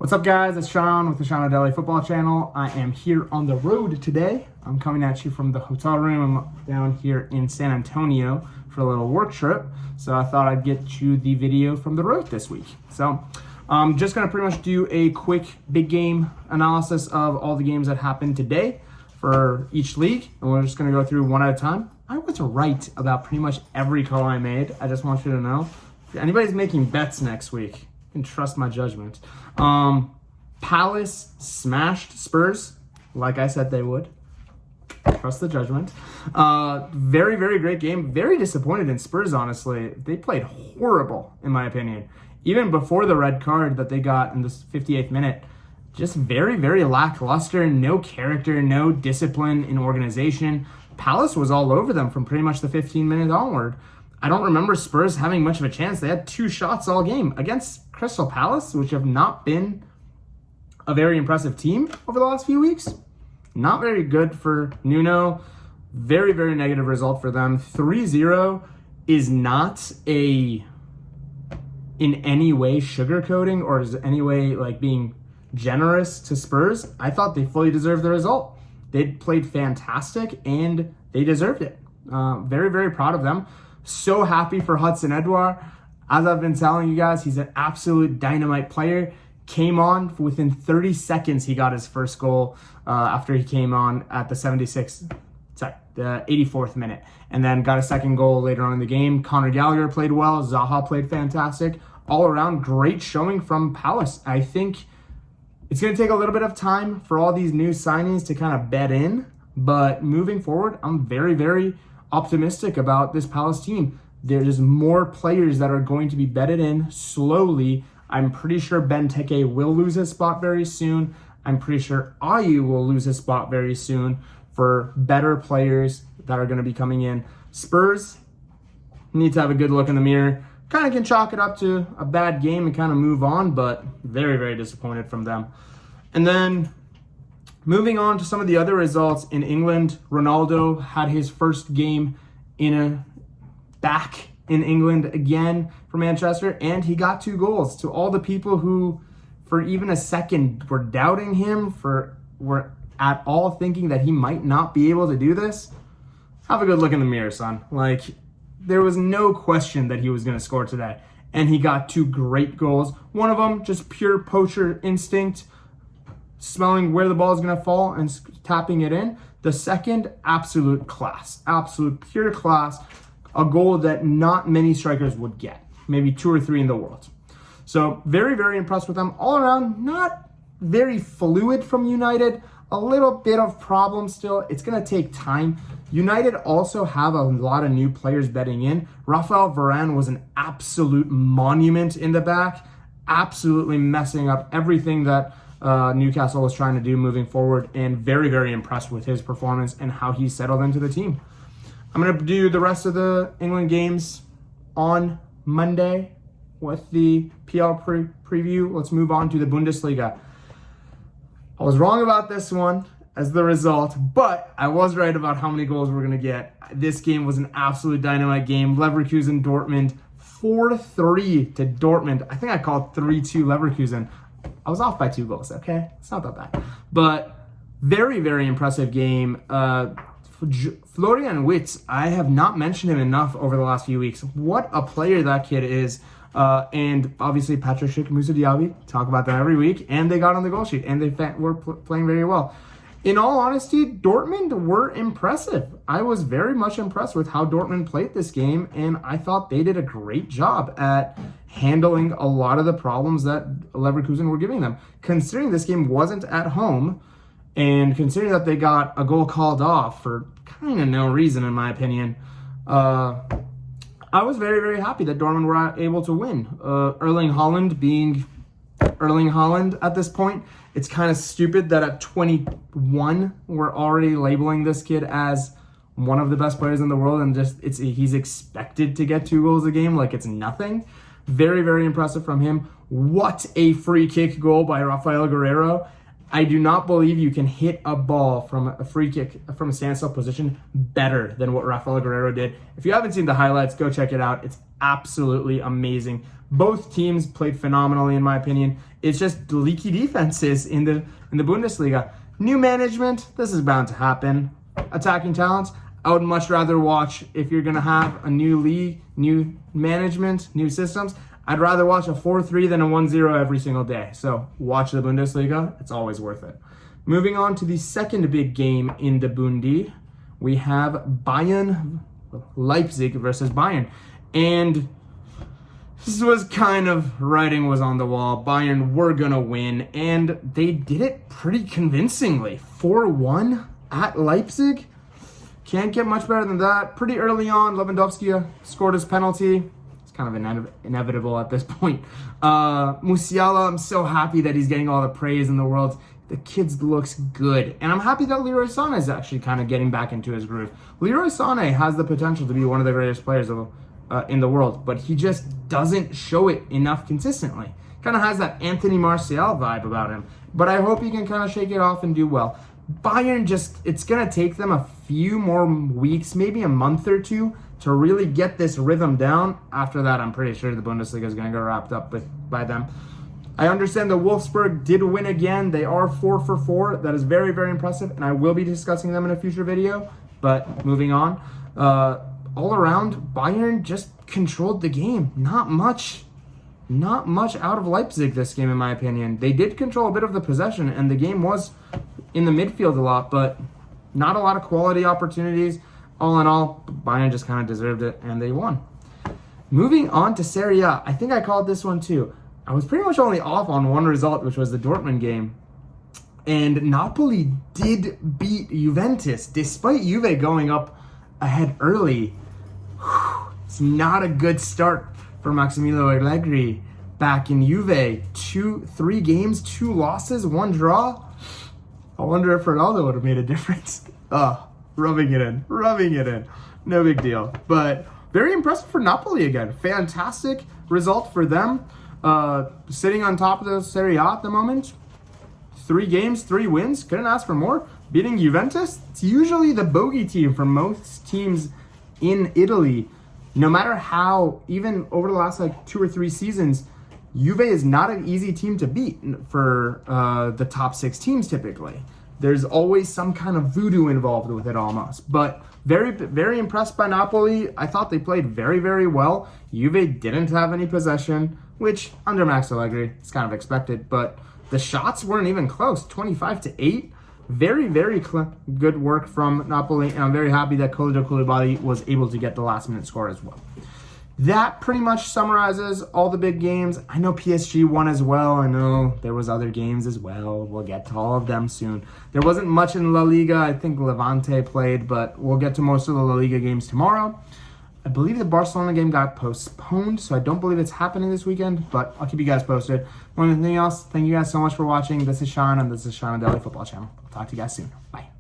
What's up, guys? It's Sean with the Sean O'Delly Football Channel. I am here on the road today. I'm coming at you from the hotel room down here in San Antonio for a little work trip. So I thought I'd get you the video from the road this week. So I'm just going to pretty much do a quick big game analysis of all the games that happened today for each league. And we're just going to go through one at a time. I was right about pretty much every call I made. I just want you to know. If anybody's making bets next week, you can trust my judgment. Palace smashed Spurs, like I said they would. Trust the judgment. Very, very great game. Very disappointed in Spurs, honestly. They played horrible, in my opinion. Even before the red card that they got in the 58th minute, just very, very lackluster. No character, no discipline in organization. Palace was all over them from pretty much the 15 minutes onward. I don't remember Spurs having much of a chance. They had 2 shots all game against Crystal Palace, which have not been a very impressive team over the last few weeks. Not very good for Nuno. Very, very negative result for them. 3-0 is not in any way sugarcoating or is any way like being generous to Spurs. I thought they fully deserved the result. They played fantastic and they deserved it. Very, very proud of them. So happy for Hudson-Odoi. As I've been telling you guys, he's an absolute dynamite player. Came on within 30 seconds. He got his first goal after he came on at the 84th minute, and then got a second goal later on in the game. Conor Gallagher played well. Zaha played fantastic. All around, great showing from Palace. I think it's going to take a little bit of time for all these new signings to kind of bed in, but moving forward, I'm very, very optimistic about this Palace team. There's more players that are going to be bedded in slowly. I'm pretty sure Benteke will lose his spot very soon. I'm pretty sure Ayew will lose his spot very soon for better players that are going to be coming in. Spurs need to have a good look in the mirror. Kind of can chalk it up to a bad game and kind of move on, but very, very disappointed from them. And then moving on to some of the other results in England, Ronaldo had his first game back in England again for Manchester, and he got 2 goals. To all the people who, for even a second, were doubting him, were at all thinking that he might not be able to do this, have a good look in the mirror, son. Like, there was no question that he was going to score today, and he got 2 great goals. One of them, just pure poacher instinct, smelling where the ball is going to fall and tapping it in. The second, absolute class, absolute pure class. A goal that not many strikers would get, maybe 2 or 3 in the world. So very, very impressed with them. All around, not very fluid from United. A little bit of problem still. It's going to take time. United also have a lot of new players betting in. Rafael Varane was an absolute monument in the back, absolutely messing up everything that Newcastle was trying to do moving forward, and very, very impressed with his performance and how he settled into the team. I'm going to do the rest of the England games on Monday with the PL preview. Let's move on to the Bundesliga. I was wrong about this one as the result, but I was right about how many goals we're going to get. This game was an absolute dynamite game. Leverkusen, Dortmund, 4-3 to Dortmund. I think I called 3-2 Leverkusen. I was off by 2 goals, okay? It's not that bad. But very, very impressive game. Florian Wirtz, I have not mentioned him enough over the last few weeks. What a player that kid is. And obviously Patrick Schick, Moussa Diaby, talk about them every week. And they got on the goal sheet, and they were playing very well. In all honesty, Dortmund were impressive. I was very much impressed with how Dortmund played this game, and I thought they did a great job at handling a lot of the problems that Leverkusen were giving them. Considering this game wasn't at home, and considering that they got a goal called off for kind of no reason, in my opinion, I was very, very happy that Dortmund were able to win. Erling Haaland being Erling Haaland at this point, it's kind of stupid that at 21, we're already labeling this kid as one of the best players in the world, and he's expected to get 2 goals a game like it's nothing. Very, very impressive from him. What a free kick goal by Rafael Guerreiro. I do not believe you can hit a ball from a free kick from a standstill position better than what Rafael Guerreiro did. If you haven't seen the highlights, go check it out. It's absolutely amazing. Both teams played phenomenally, in my opinion. It's just leaky defenses in the Bundesliga. New management, this is bound to happen. Attacking talents, I would much rather watch, if you're going to have a new league, new management, new systems, I'd rather watch a 4-3 than a 1-0 every single day. So watch the Bundesliga. It's always worth it. Moving on to the second big game in the Bundi, we have Bayern Leipzig versus Bayern. And this was kind of writing was on the wall. Bayern were going to win, and they did it pretty convincingly. 4-1 at Leipzig. Can't get much better than that. Pretty early on, Lewandowski scored his penalty. It's kind of inevitable at this point. Musiala, I'm so happy that he's getting all the praise in the world. The kid looks good. And I'm happy that Leroy Sané is actually kind of getting back into his groove. Leroy Sané has the potential to be one of the greatest players in the world, but he just doesn't show it enough consistently. Kind of has that Anthony Martial vibe about him. But I hope he can kind of shake it off and do well. Bayern it's going to take them a few more weeks, maybe a month or two, to really get this rhythm down. After that, I'm pretty sure the Bundesliga is going to get wrapped up by them. I understand that Wolfsburg did win again. They are 4-for-4. That is very, very impressive, and I will be discussing them in a future video. But moving on, all around, Bayern just controlled the game. Not much out of Leipzig this game, in my opinion. They did control a bit of the possession, and the game was in the midfield a lot, but not a lot of quality opportunities. All in all, Bayern just kind of deserved it, and they won. Moving on to Serie A, I think I called this one too. I was pretty much only off on one result, which was the Dortmund game. And Napoli did beat Juventus, despite Juve going up ahead early. It's not a good start for Maximiliano Allegri back in Juve. 3 games, 2 losses, 1 draw. I wonder if Ronaldo would have made a difference. Rubbing it in. No big deal. But very impressive for Napoli again. Fantastic result for them. Sitting on top of the Serie A at the moment. 3 games, 3 wins. Couldn't ask for more. Beating Juventus. It's usually the bogey team for most teams in Italy. No matter how, even over the last 2 or 3 seasons, Juve is not an easy team to beat for the top 6 teams typically. There's always some kind of voodoo involved with it almost. But very, very impressed by Napoli. I thought they played very, very well. Juve didn't have any possession, which under Max Allegri is kind of expected. But the shots weren't even close, 25-8. Very, very good work from Napoli. And I'm very happy that Kalidou Koulibaly was able to get the last-minute score as well. That pretty much summarizes all the big games. I know PSG won as well. I know there was other games as well. We'll get to all of them soon. There wasn't much in La Liga. I think Levante played, but we'll get to most of the La Liga games tomorrow. I believe the Barcelona game got postponed, so I don't believe it's happening this weekend, but I'll keep you guys posted. Anything else, thank you guys so much for watching. This is Sean, and this is Sean and Daily Football Channel. I'll talk to you guys soon. Bye.